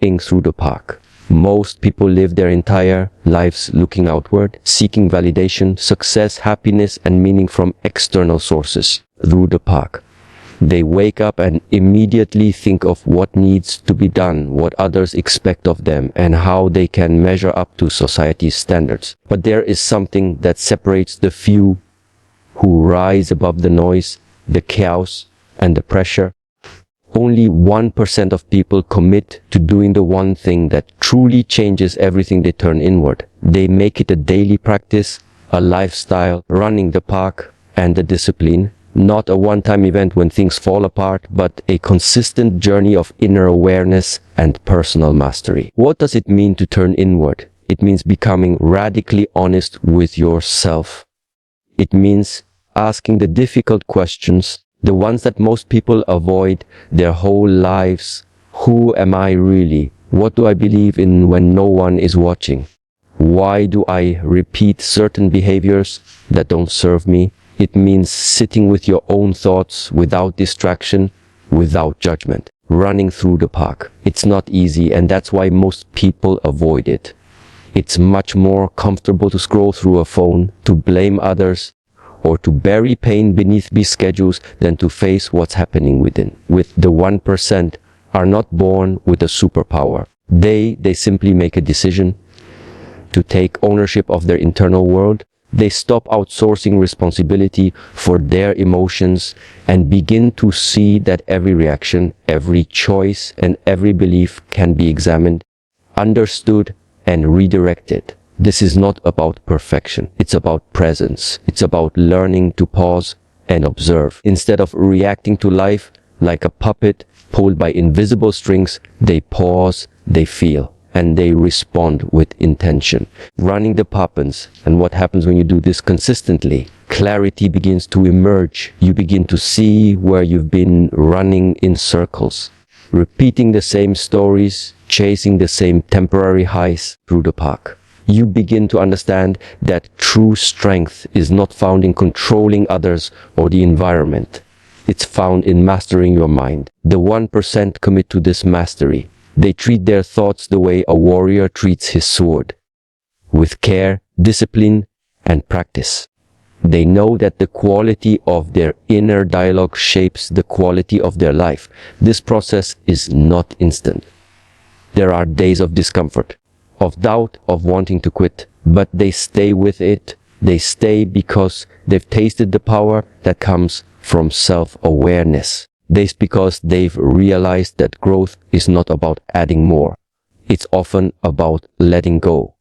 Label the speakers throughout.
Speaker 1: through the park. Most people live their entire lives looking outward, seeking validation, success, happiness, and meaning from external sources. Through the park, they wake up and immediately think of what needs to be done, what others expect of them, and how they can measure up to society's standards. But there is something that separates the few who rise above the noise, the chaos, and the pressure. Only 1% of people commit to doing the one thing that truly changes everything. They turn inward. They make it a daily practice, a lifestyle, running the park, and a discipline. Not a one-time event when things fall apart, but a consistent journey of inner awareness and personal mastery. What does it mean to turn inward? It means becoming radically honest with yourself. It means asking the difficult questions, the ones that most people avoid their whole lives. Who am I really? What do I believe in when no one is watching? Why do I repeat certain behaviors that don't serve me? It means sitting with your own thoughts without distraction, without judgment. Running through the park. It's not easy, and that's why most people avoid it. It's much more comfortable to scroll through a phone, to blame others, or to bury pain beneath busy schedules than to face what's happening within. With the 1% are not born with a superpower. They simply make a decision to take ownership of their internal world. They stop outsourcing responsibility for their emotions and begin to see that every reaction, every choice, and every belief can be examined, understood, and redirected. This is not about perfection. It's about presence. It's about learning to pause and observe. Instead of reacting to life like a puppet pulled by invisible strings, they pause, they feel, and they respond with intention. Running the poppins. And what happens when you do this consistently? Clarity begins to emerge. You begin to see where you've been running in circles, repeating the same stories, chasing the same temporary highs through the park. You begin to understand that true strength is not found in controlling others or the environment. It's found in mastering your mind. The 1% commit to this mastery. They treat their thoughts the way a warrior treats his sword, with care, discipline, and practice. They know that the quality of their inner dialogue shapes the quality of their life. This process is not instant. There are days of discomfort, of doubt, of wanting to quit, but they stay with it. They stay because they've tasted the power that comes from self-awareness. This because they've realized that growth is not about adding more. It's often about letting go.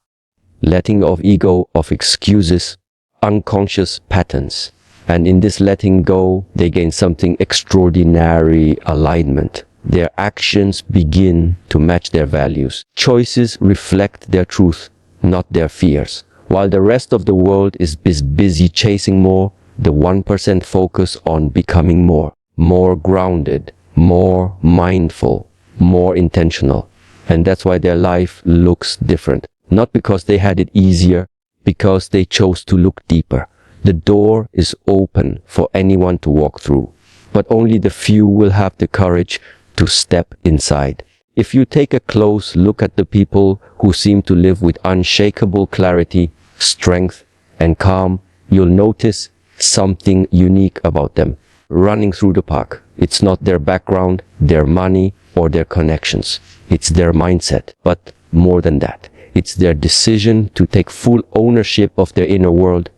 Speaker 1: Letting of ego, of excuses, unconscious patterns. And in this letting go, they gain something extraordinary: alignment. Their actions begin to match their values. Choices reflect their truth, not their fears. While the rest of the world is busy chasing more, the 1% focus on becoming more. More grounded, more mindful, more intentional. And that's why their life looks different. Not because they had it easier, because they chose to look deeper. The door is open for anyone to walk through, but only the few will have the courage to step inside. If you take a close look at the people who seem to live with unshakable clarity, strength, and calm, you'll notice something unique about them. Running through the park. It's not their background, their money, or their connections. It's their mindset. But more than that, it's their decision to take full ownership of their inner world.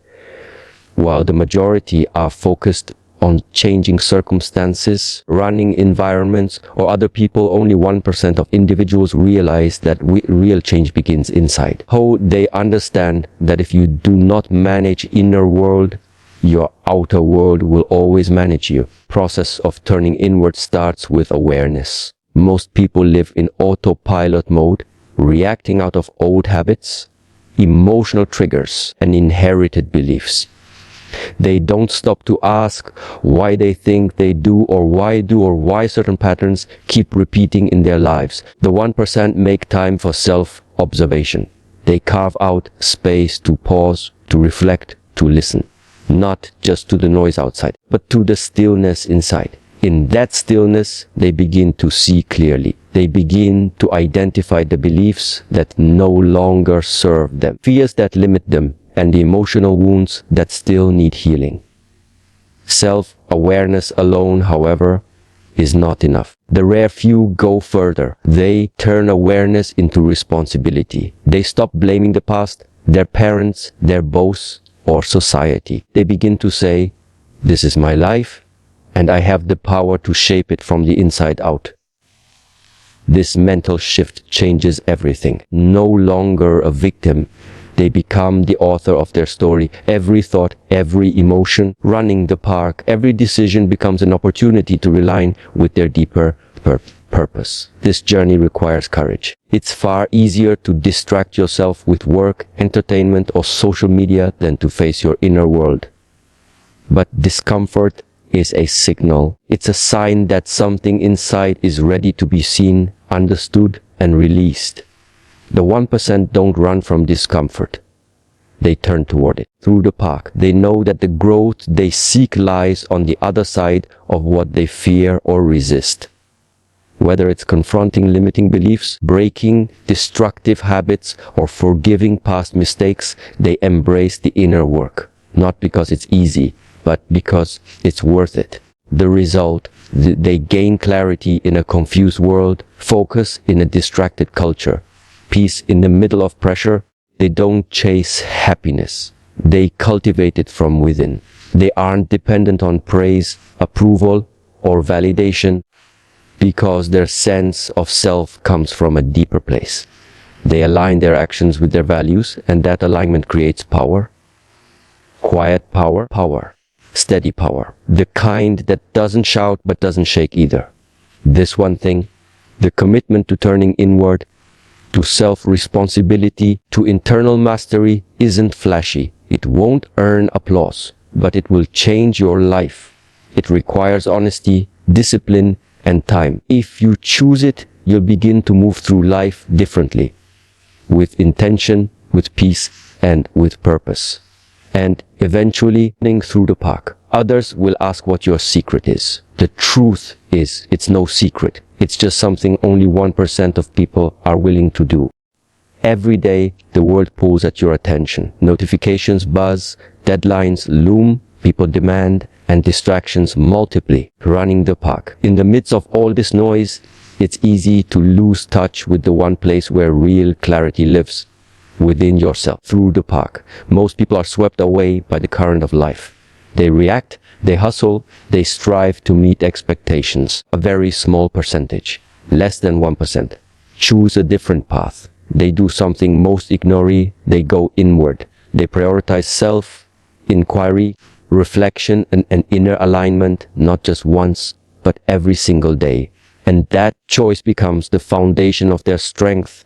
Speaker 1: While the majority are focused on changing circumstances, running environments, or other people, only 1% of individuals realize that real change begins inside. How they understand that if you do not manage inner world, your outer world will always manage you. Process of turning inward starts with awareness. Most people live in autopilot mode, reacting out of old habits, emotional triggers, and inherited beliefs. They don't stop to ask why they think they do or why certain patterns keep repeating in their lives. The 1% make time for self-observation. They carve out space to pause, to reflect, to listen. Not just to the noise outside, but to the stillness inside. In that stillness, they begin to see clearly. They begin to identify the beliefs that no longer serve them, fears that limit them, and the emotional wounds that still need healing. Self-awareness alone, however, is not enough. The rare few go further. They turn awareness into responsibility. They stop blaming the past, their parents, their boss, or society. They begin to say, "This is my life, and I have the power to shape it from the inside out." This mental shift changes everything. No longer a victim, they become the author of their story. Every thought, every emotion, running the park, every decision becomes an opportunity to realign with their deeper purpose. This journey requires courage. It's far easier to distract yourself with work, entertainment, or social media than to face your inner world. But discomfort is a signal. It's a sign that something inside is ready to be seen, understood, and released. The 1% don't run from discomfort. They turn toward it. Through the park, they know that the growth they seek lies on the other side of what they fear or resist. Whether it's confronting limiting beliefs, breaking destructive habits, or forgiving past mistakes, they embrace the inner work. Not because it's easy, but because it's worth it. The result, they gain clarity in a confused world, focus in a distracted culture, peace in the middle of pressure. They don't chase happiness. They cultivate it from within. They aren't dependent on praise, approval, or validation because their sense of self comes from a deeper place. They align their actions with their values, and that alignment creates power. Quiet power, steady power. The kind that doesn't shout but doesn't shake either. This one thing, the commitment to turning inward, to self-responsibility, to internal mastery, isn't flashy. It won't earn applause, but it will change your life. It requires honesty, discipline, and time. If you choose it, you'll begin to move through life differently, with intention, with peace, and with purpose. And eventually, through the park, others will ask what your secret is. The truth is, it's no secret. It's just something only 1% of people are willing to do. Every day, the world pulls at your attention. Notifications buzz, deadlines loom, people demand, and distractions multiply. Running the park. In the midst of all this noise, it's easy to lose touch with the one place where real clarity lives, within yourself. Through the park, most people are swept away by the current of life. They react, they hustle, they strive to meet expectations. A very small percentage, less than 1%, choose a different path. They do something most ignore. They go inward. They prioritize self-inquiry, reflection, and inner alignment, not just once, but every single day. And that choice becomes the foundation of their strength,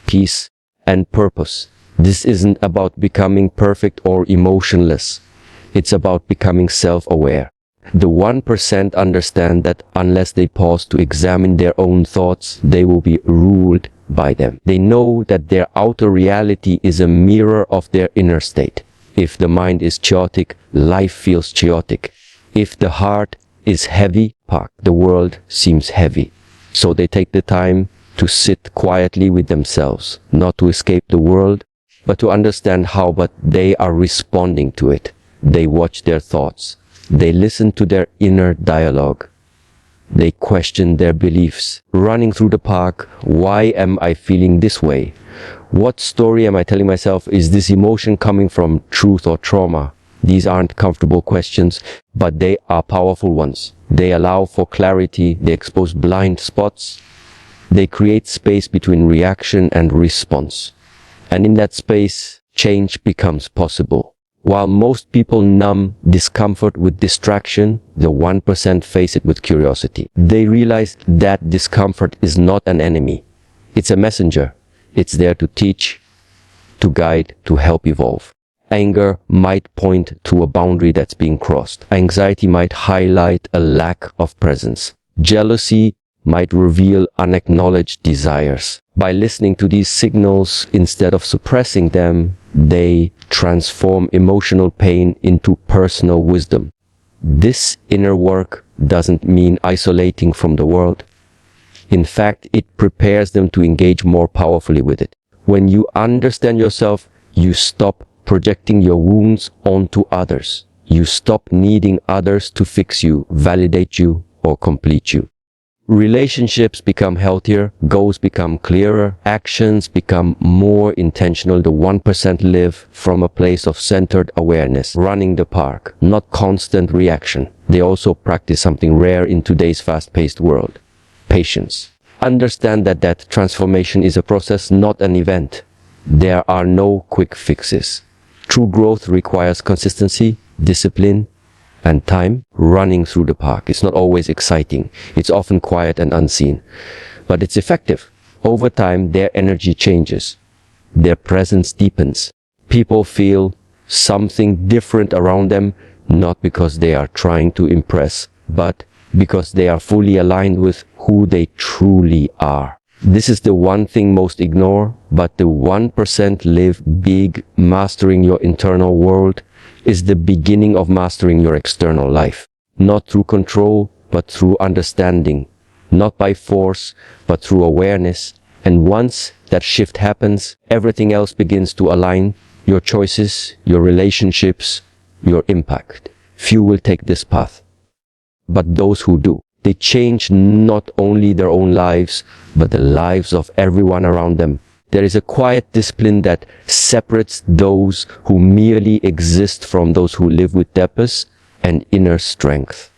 Speaker 1: peace, and purpose. This isn't about becoming perfect or emotionless. It's about becoming self-aware. The 1% understand that unless they pause to examine their own thoughts, they will be ruled by them. They know that their outer reality is a mirror of their inner state. If the mind is chaotic, life feels chaotic. If the heart is heavy, the world seems heavy. So they take the time to sit quietly with themselves, not to escape the world, but to understand how they are responding to it. They watch their thoughts. They listen to their inner dialogue. They question their beliefs. Running through the park, why am I feeling this way? What story am I telling myself? Is this emotion coming from truth or trauma? These aren't comfortable questions, but they are powerful ones. They allow for clarity. They expose blind spots. They create space between reaction and response. And in that space, change becomes possible. While most people numb discomfort with distraction, the 1% face it with curiosity. They realize that discomfort is not an enemy. It's a messenger. It's there to teach, to guide, to help evolve. Anger might point to a boundary that's being crossed. Anxiety might highlight a lack of presence. Jealousy might reveal unacknowledged desires. By listening to these signals instead of suppressing them, they transform emotional pain into personal wisdom. This inner work doesn't mean isolating from the world. In fact, it prepares them to engage more powerfully with it. When you understand yourself, you stop projecting your wounds onto others. You stop needing others to fix you, validate you, or complete you. Relationships become healthier, goals become clearer, actions become more intentional. The 1% live from a place of centered awareness, running the park, not constant reaction. They also practice something rare in today's fast-paced world: patience. Understand that transformation is a process, not an event. There are no quick fixes. True growth requires consistency, discipline, and time. Running through the park is not always exciting. It's often quiet and unseen, but it's effective. Over time, their energy changes. Their presence deepens. People feel something different around them, not because they are trying to impress, but because they are fully aligned with who they truly are. This is the one thing most ignore, but the 1% live big. Mastering your internal world is the beginning of mastering your external life. Not through control, but through understanding. Not by force, but through awareness. And once that shift happens, everything else begins to align. Your choices, your relationships, your impact. Few will take this path, but those who do, they change not only their own lives, but the lives of everyone around them. There is a quiet discipline that separates those who merely exist from those who live with depth and inner strength.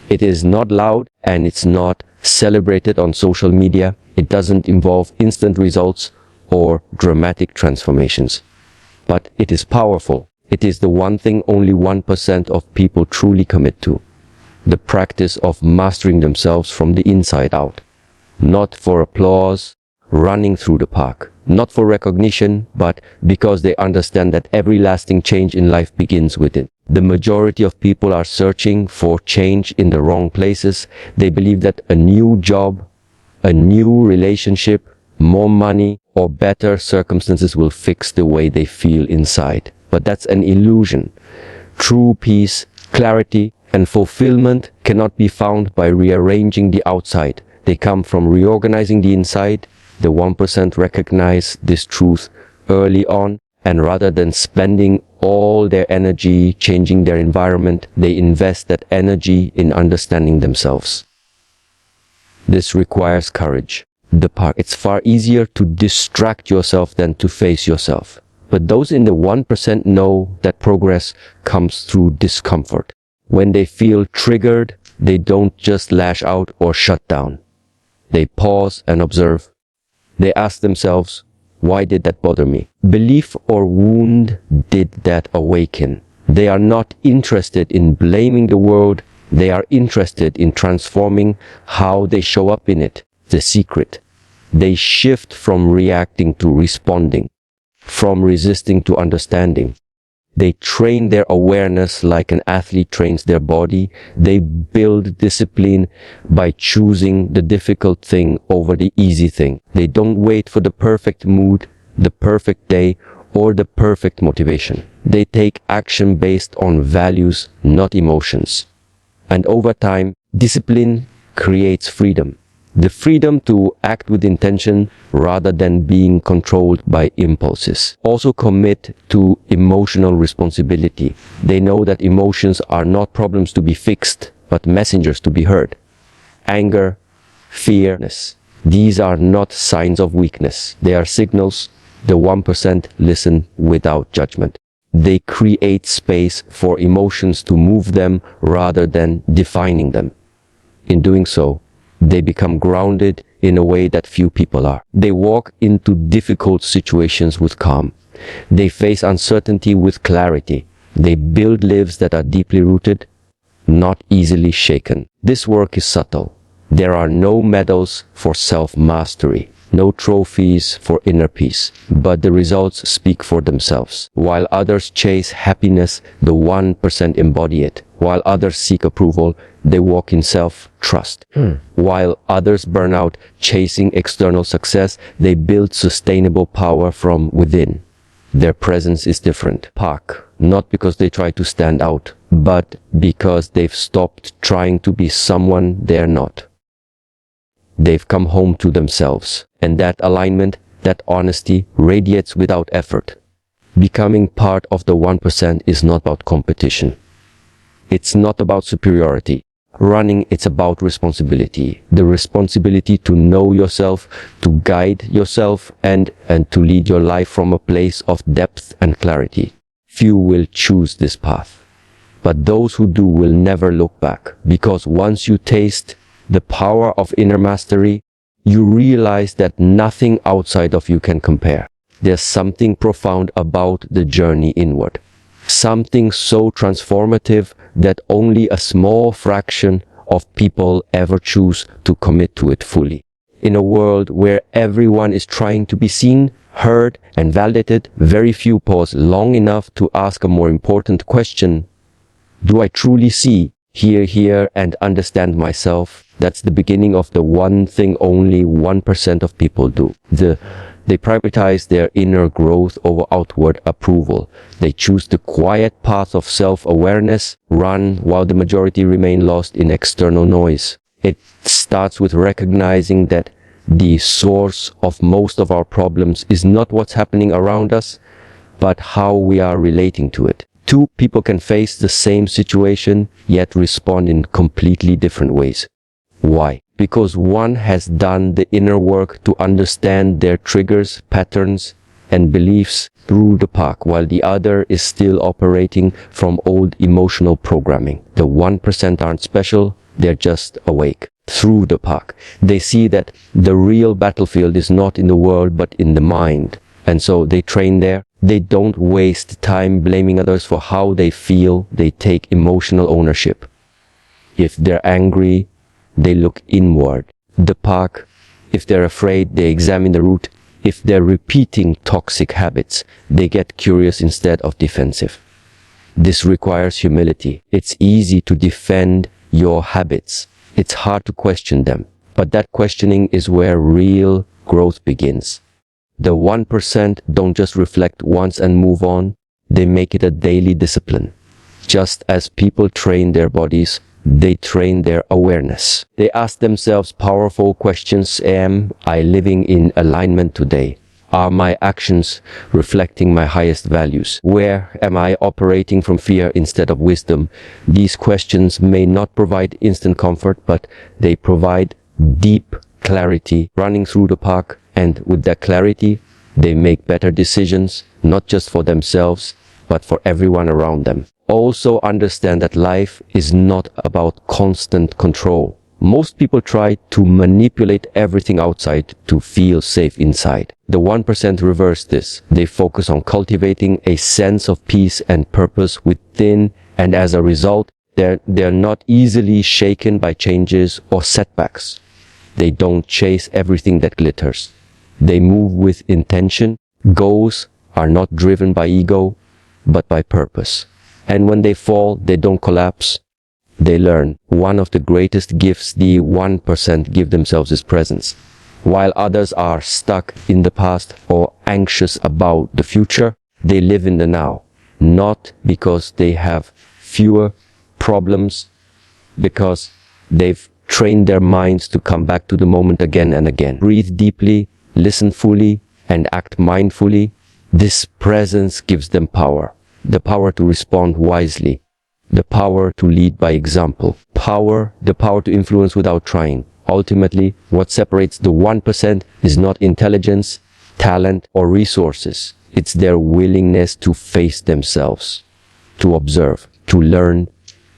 Speaker 1: It is not loud, and it's not celebrated on social media. It doesn't involve instant results or dramatic transformations. But it is powerful. It is the one thing only 1% of people truly commit to. The practice of mastering themselves from the inside out. Not for applause, running through the park. Not for recognition, but because they understand that every lasting change in life begins within. The majority of people are searching for change in the wrong places. They believe that a new job, a new relationship, more money, or better circumstances will fix the way they feel inside. But that's an illusion. True peace, clarity, and fulfillment cannot be found by rearranging the outside. They come from reorganizing the inside. The 1% recognize this truth early on, and rather than spending all their energy changing their environment, they invest that energy in understanding themselves. This requires courage. The park, it's far easier to distract yourself than to face yourself. But those in the 1% know that progress comes through discomfort. When they feel triggered, they don't just lash out or shut down. They pause and observe. They ask themselves, why did that bother me? Belief or wound did that awaken? They are not interested in blaming the world. They are interested in transforming how they show up in it. The secret. They shift from reacting to responding, from resisting to understanding. They train their awareness like an athlete trains their body. They build discipline by choosing the difficult thing over the easy thing. They don't wait for the perfect mood, the perfect day, or the perfect motivation. They take action based on values, not emotions. And over time, discipline creates freedom. The freedom to act with intention rather than being controlled by impulses. Also commit to emotional responsibility. They know that emotions are not problems to be fixed, but messengers to be heard. Anger, fear, these are not signs of weakness. They are signals. The 1% listen without judgment. They create space for emotions to move them rather than defining them. In doing so, they become grounded in a way that few people are. They walk into difficult situations with calm. They face uncertainty with clarity. They build lives that are deeply rooted, not easily shaken. This work is subtle. There are no medals for self-mastery, no trophies for inner peace, but the results speak for themselves. While others chase happiness, the 1% embody it. While others seek approval, they walk in self-trust. While others burn out chasing external success, they build sustainable power from within. Their presence is different. Park, not because they try to stand out, but because they've stopped trying to be someone they're not. They've come home to themselves, and that alignment, that honesty, radiates without effort. Becoming part of the 1% is not about competition. It's not about superiority. Running, it's about responsibility. The responsibility to know yourself, to guide yourself, and to lead your life from a place of depth and clarity. Few will choose this path, but those who do will never look back, because once you taste the power of inner mastery, you realize that nothing outside of you can compare. There's something profound about the journey inward. Something so transformative that only a small fraction of people ever choose to commit to it fully. In a world where everyone is trying to be seen, heard, and validated, very few pause long enough to ask a more important question. Do I truly see, hear, and understand myself? That's the beginning of the one thing only 1% of people do. They prioritize their inner growth over outward approval. They choose the quiet path of self-awareness, run while the majority remain lost in external noise. It starts with recognizing that the source of most of our problems is not what's happening around us, but how we are relating to it. Two people can face the same situation, yet respond in completely different ways. Why? Because one has done the inner work to understand their triggers, patterns, and beliefs through the pack, while the other is still operating from old emotional programming. The 1% aren't special, they're just awake. Through the pack, they see that the real battlefield is not in the world but in the mind, and so they train there. They don't waste time blaming others for how they feel. They take emotional ownership. If they're angry, they look inward. The pack, if they're afraid, they examine the root. If they're repeating toxic habits, they get curious instead of defensive. This requires humility. It's easy to defend your habits. It's hard to question them. But that questioning is where real growth begins. The 1% don't just reflect once and move on. They make it a daily discipline. Just as people train their bodies, they train their awareness. They ask themselves powerful questions. Am I living in alignment today? Are my actions reflecting my highest values? Where am I operating from fear instead of wisdom? These questions may not provide instant comfort, but they provide deep clarity running through the park. And with that clarity, they make better decisions, not just for themselves, but for everyone around them. Also understand that life is not about constant control. Most people try to manipulate everything outside to feel safe inside. The 1% reverse this. They focus on cultivating a sense of peace and purpose within, and as a result, they're not easily shaken by changes or setbacks. They don't chase everything that glitters. They move with intention. Goals are not driven by ego, but by purpose. And when they fall, they don't collapse. They learn. One of the greatest gifts the 1% give themselves is presence. While others are stuck in the past or anxious about the future, they live in the now. Not because they have fewer problems, because they've trained their minds to come back to the moment again and again. Breathe deeply, listen fully, and act mindfully. This presence gives them power. The power to respond wisely. The power to lead by example. The power to influence without trying. Ultimately, what separates the 1% is not intelligence, talent, or resources. It's their willingness to face themselves, to observe, to learn,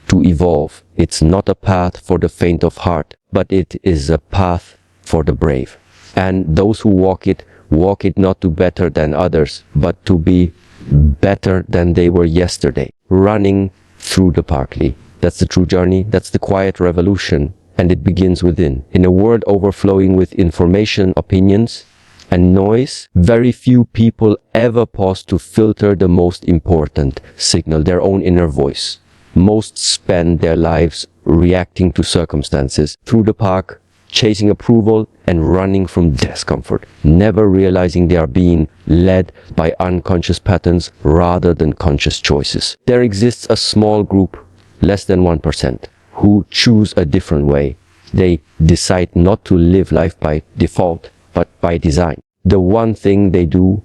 Speaker 1: to evolve. It's not a path for the faint of heart, but it is a path for the brave. And those who walk it not to better than others, but to be better than they were yesterday. Running through the parkly. That's the true journey. That's the quiet revolution. And it begins within. In a world overflowing with information, opinions, and noise, very few people ever pause to filter the most important signal, their own inner voice. Most spend their lives reacting to circumstances through the park, chasing approval and running from discomfort, never realizing they are being led by unconscious patterns rather than conscious choices. There exists a small group less than 1%, who choose a different way. They decide not to live life by default, but by design. The one thing they do,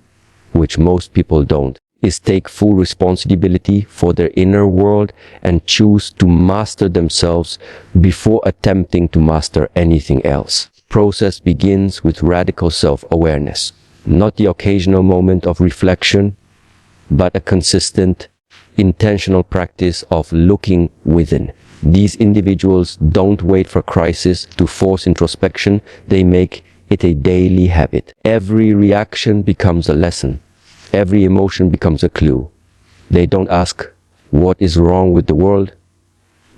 Speaker 1: which most people don't, is take full responsibility for their inner world and choose to master themselves before attempting to master anything else. Process begins with radical self-awareness, not the occasional moment of reflection, but a consistent, intentional practice of looking within. These individuals don't wait for crisis to force introspection, they make it a daily habit. Every reaction becomes a lesson. Every emotion becomes a clue. They don't ask, what is wrong with the world?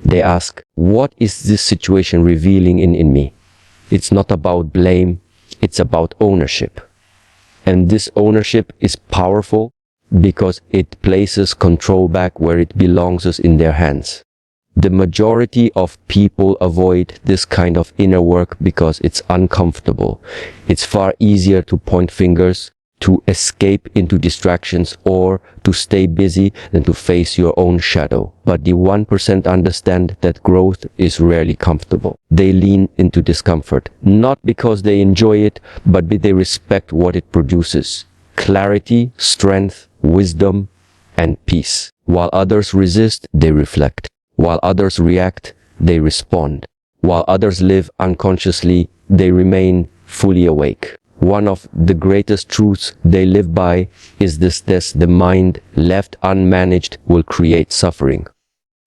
Speaker 1: They ask, what is this situation revealing in me? It's not about blame, it's about ownership. And this ownership is powerful because it places control back where it belongs in their hands. The majority of people avoid this kind of inner work because it's uncomfortable. It's far easier to point fingers, to escape into distractions, or to stay busy than to face your own shadow. But the 1% understand that growth is rarely comfortable. They lean into discomfort, not because they enjoy it, but because they respect what it produces. Clarity, strength, wisdom, and peace. While others resist, they reflect. While others react, they respond. While others live unconsciously, they remain fully awake. One of the greatest truths they live by is this: the mind left unmanaged will create suffering.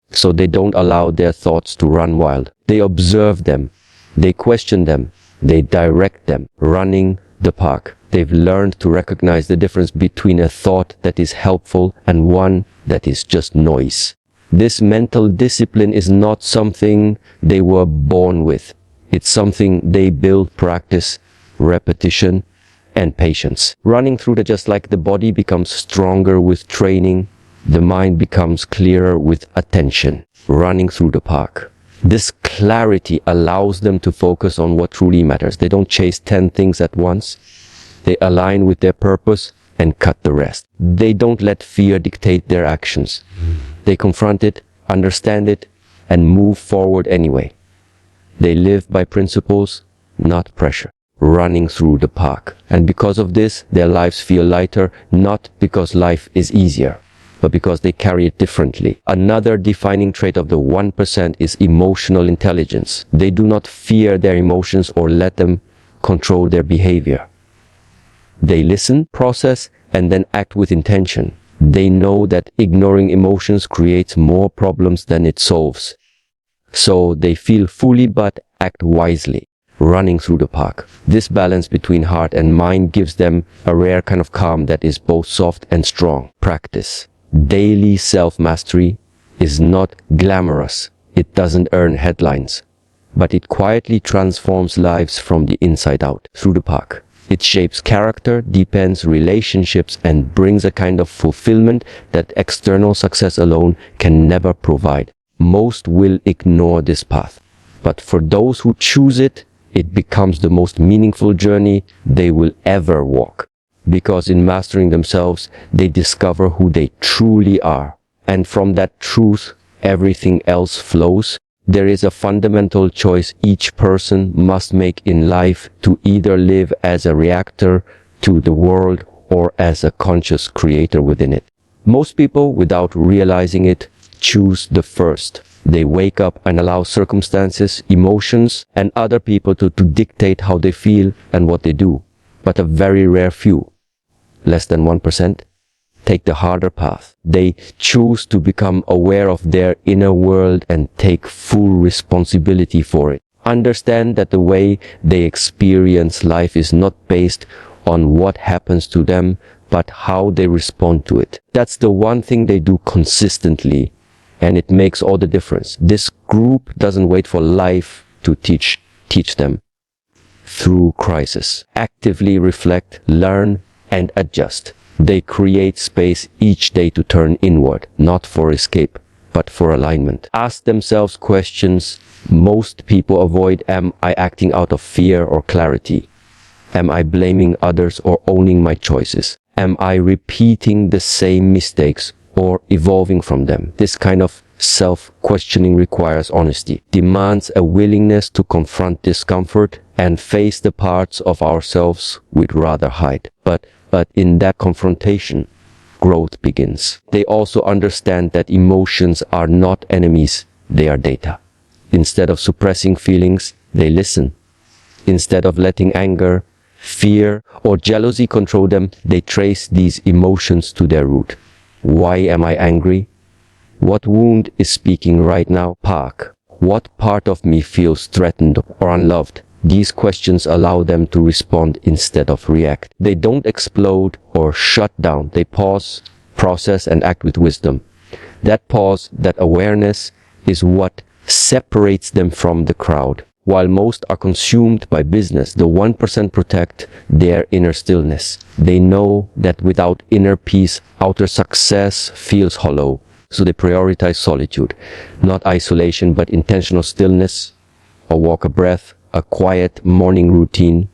Speaker 1: So they don't allow their thoughts to run wild. They observe them, they question them, they direct them. Running the park, they've learned to recognize the difference between a thought that is helpful and one that is just noise. This mental discipline is not something they were born with. It's something they build, practice, repetition, and patience. Running through just like the body becomes stronger with training, the mind becomes clearer with attention. Running through the park. This clarity allows them to focus on what truly matters. They don't chase 10 things at once. They align with their purpose and cut the rest. They don't let fear dictate their actions. They confront it, understand it, and move forward anyway. They live by principles, not pressure. Running through the park. And because of this, their lives feel lighter, not because life is easier, but because they carry it differently. Another defining trait of the 1% is emotional intelligence. They do not fear their emotions or let them control their behavior. They listen, process, and then act with intention. They know that ignoring emotions creates more problems than it solves. So they feel fully but act wisely. Running through the park. This balance between heart and mind gives them a rare kind of calm that is both soft and strong. Practice. Daily self-mastery is not glamorous. It doesn't earn headlines, but it quietly transforms lives from the inside out. Through the park. It shapes character, deepens relationships, and brings a kind of fulfillment that external success alone can never provide. Most will ignore this path, but for those who choose it, it becomes the most meaningful journey they will ever walk. Because in mastering themselves, they discover who they truly are. And from that truth, everything else flows. There is a fundamental choice each person must make in life to either live as a reactor to the world or as a conscious creator within it. Most people, without realizing it, choose the first. They wake up and allow circumstances, emotions, and other people to dictate how they feel and what they do. But a very rare few, less than 1%, take the harder path. They choose to become aware of their inner world and take full responsibility for it. Understand that the way they experience life is not based on what happens to them, but how they respond to it. That's the one thing they do consistently, and it makes all the difference. This group doesn't wait for life to teach them. Through crisis, actively reflect, learn, and adjust. They create space each day to turn inward, not for escape, but for alignment. Ask themselves questions most people avoid. Am I acting out of fear or clarity? Am I blaming others or owning my choices? Am I repeating the same mistakes or evolving from them? This kind of Self-questioning requires honesty, demands a willingness to confront discomfort and face the parts of ourselves we'd rather hide. But in that confrontation, growth begins. They also understand that emotions are not enemies, they are data. Instead of suppressing feelings, they listen. Instead of letting anger, fear, or jealousy control them, they trace these emotions to their root. Why am I angry? What wound is speaking right now? Park. What part of me feels threatened or unloved? These questions allow them to respond instead of react. They don't explode or shut down. They pause, process, and act with wisdom. That pause, that awareness, is what separates them from the crowd. While most are consumed by business, the 1% protect their inner stillness. They know that without inner peace, outer success feels hollow. So they prioritize solitude, not isolation, but intentional stillness, a walk, a breath, a quiet morning routine.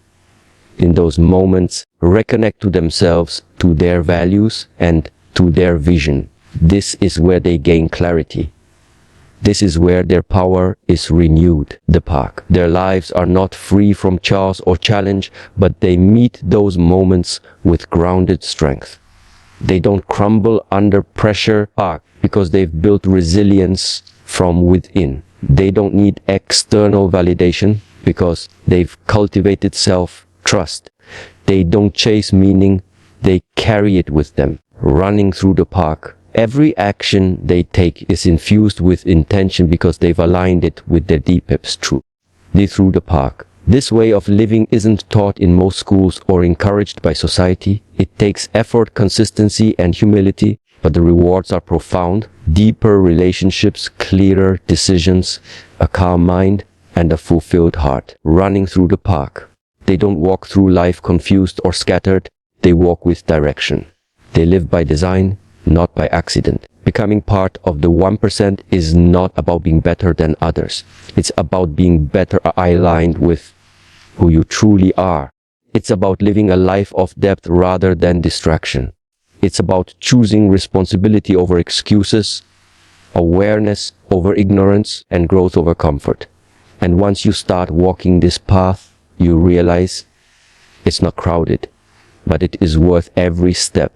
Speaker 1: In those moments, reconnect to themselves, to their values, and to their vision. This is where they gain clarity. This is where their power is renewed. The park. Their lives are not free from chaos or challenge, but they meet those moments with grounded strength. They don't crumble under pressure because they've built resilience from within. They don't need external validation because they've cultivated self-trust. They don't chase meaning, they carry it with them. Running through the park, every action they take is infused with intention because they've aligned it with their deepest truth. Through the park. This way of living isn't taught in most schools or encouraged by society. It takes effort, consistency, and humility, but the rewards are profound. Deeper relationships, clearer decisions, a calm mind, and a fulfilled heart. Running through the park. They don't walk through life confused or scattered. They walk with direction. They live by design, not by accident. Becoming part of the 1% is not about being better than others. It's about being better aligned with who you truly are. It's about living a life of depth rather than distraction. It's about choosing responsibility over excuses, awareness over ignorance, and growth over comfort. And once you start walking this path, you realize it's not crowded, but it is worth every step.